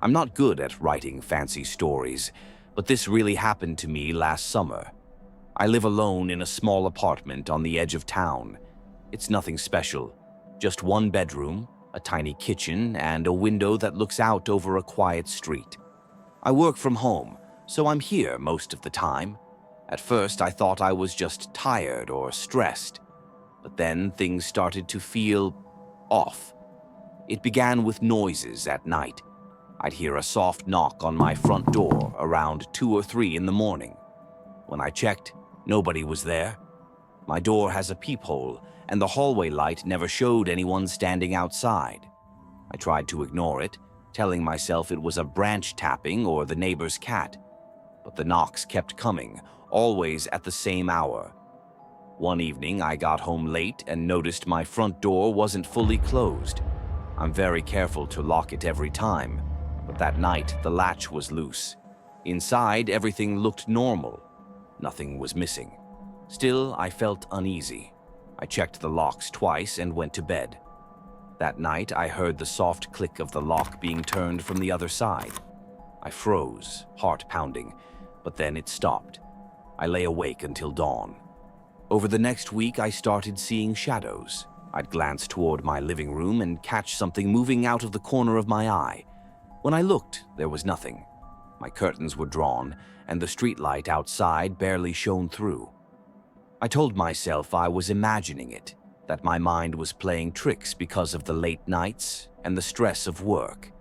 I'm not good at writing fancy stories, but this really happened to me last summer. I live alone in a small apartment on the edge of town. It's nothing special, just one bedroom, a tiny kitchen, and a window that looks out over a quiet street. I work from home, so I'm here most of the time. At first, I thought I was just tired or stressed, but then things started to feel off. It began with noises at night. I'd hear a soft knock on my front door around 2 or 3 in the morning. When I checked, nobody was there. My door has a peephole, and the hallway light never showed anyone standing outside. I tried to ignore it, telling myself it was a branch tapping or the neighbor's cat. But the knocks kept coming, always at the same hour. One evening, I got home late and noticed my front door wasn't fully closed. I'm very careful to lock it every time, but that night the latch was loose. Inside, everything looked normal. Nothing was missing. Still, I felt uneasy. I checked the locks twice and went to bed. That night, I heard the soft click of the lock being turned from the other side. I froze, heart pounding, but then it stopped. I lay awake until dawn. Over the next week, I started seeing shadows. I'd glance toward my living room and catch something moving out of the corner of my eye. When I looked, there was nothing. My curtains were drawn, and the streetlight outside barely shone through. I told myself I was imagining it, that my mind was playing tricks because of the late nights and the stress of work.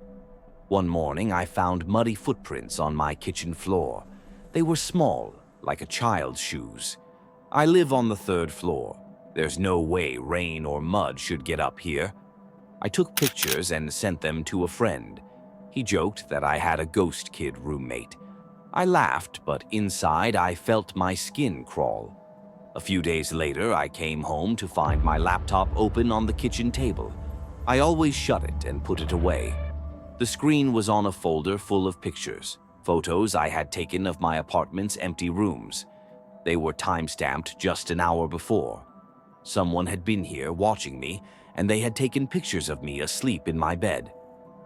One morning, I found muddy footprints on my kitchen floor. They were small, like a child's shoes. I live on the 3rd floor. There's no way rain or mud should get up here. I took pictures and sent them to a friend. He joked that I had a ghost kid roommate. I laughed, but inside I felt my skin crawl. A few days later, I came home to find my laptop open on the kitchen table. I always shut it and put it away. The screen was on a folder full of pictures, photos I had taken of my apartment's empty rooms. They were time-stamped just an hour before. Someone had been here watching me, and they had taken pictures of me asleep in my bed.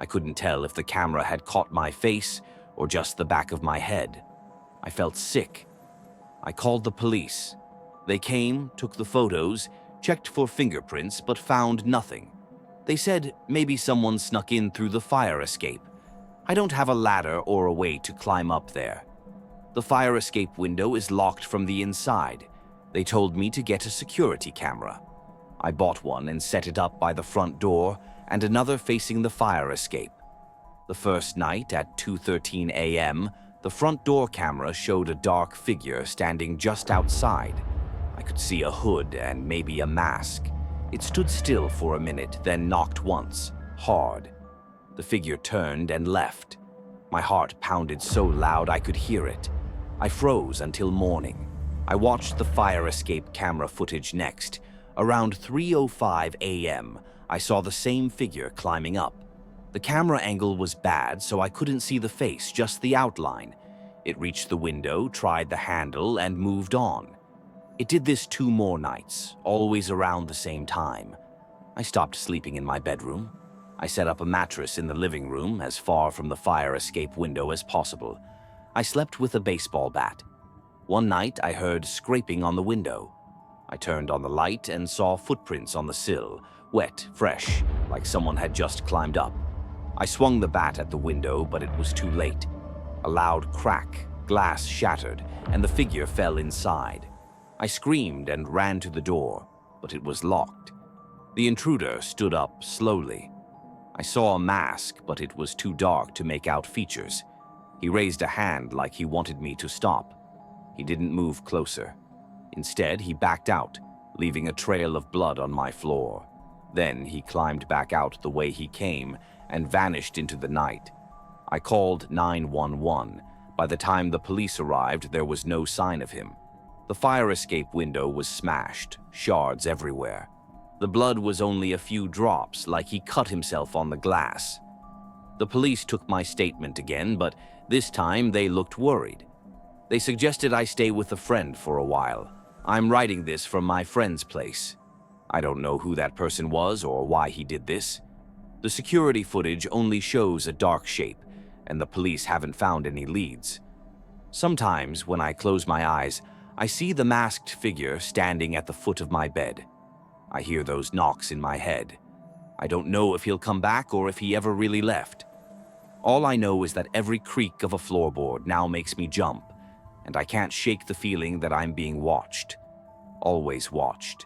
I couldn't tell if the camera had caught my face or just the back of my head. I felt sick. I called the police. They came, took the photos, checked for fingerprints, but found nothing. They said maybe someone snuck in through the fire escape. I don't have a ladder or a way to climb up there. The fire escape window is locked from the inside. They told me to get a security camera. I bought one and set it up by the front door and another facing the fire escape. The first night at 2:13 a.m., the front door camera showed a dark figure standing just outside. I could see a hood and maybe a mask. It stood still for a minute, then knocked once, hard. The figure turned and left. My heart pounded so loud I could hear it. I froze until morning. I watched the fire escape camera footage next. Around 3:05 a.m., I saw the same figure climbing up. The camera angle was bad, so I couldn't see the face, just the outline. It reached the window, tried the handle, and moved on. It did this 2 more nights, always around the same time. I stopped sleeping in my bedroom. I set up a mattress in the living room, as far from the fire escape window as possible. I slept with a baseball bat. One night, I heard scraping on the window. I turned on the light and saw footprints on the sill, wet, fresh, like someone had just climbed up. I swung the bat at the window, but it was too late. A loud crack, glass shattered, and the figure fell inside. I screamed and ran to the door, but it was locked. The intruder stood up slowly. I saw a mask, but it was too dark to make out features. He raised a hand like he wanted me to stop. He didn't move closer. Instead, he backed out, leaving a trail of blood on my floor. Then he climbed back out the way he came and vanished into the night. I called 911. By the time the police arrived, there was no sign of him. The fire escape window was smashed, shards everywhere. The blood was only a few drops, like he cut himself on the glass. The police took my statement again, but this time they looked worried. They suggested I stay with a friend for a while. I'm writing this from my friend's place. I don't know who that person was or why he did this. The security footage only shows a dark shape, and the police haven't found any leads. Sometimes, when I close my eyes, I see the masked figure standing at the foot of my bed. I hear those knocks in my head. I don't know if he'll come back or if he ever really left. All I know is that every creak of a floorboard now makes me jump, and I can't shake the feeling that I'm being watched. Always watched.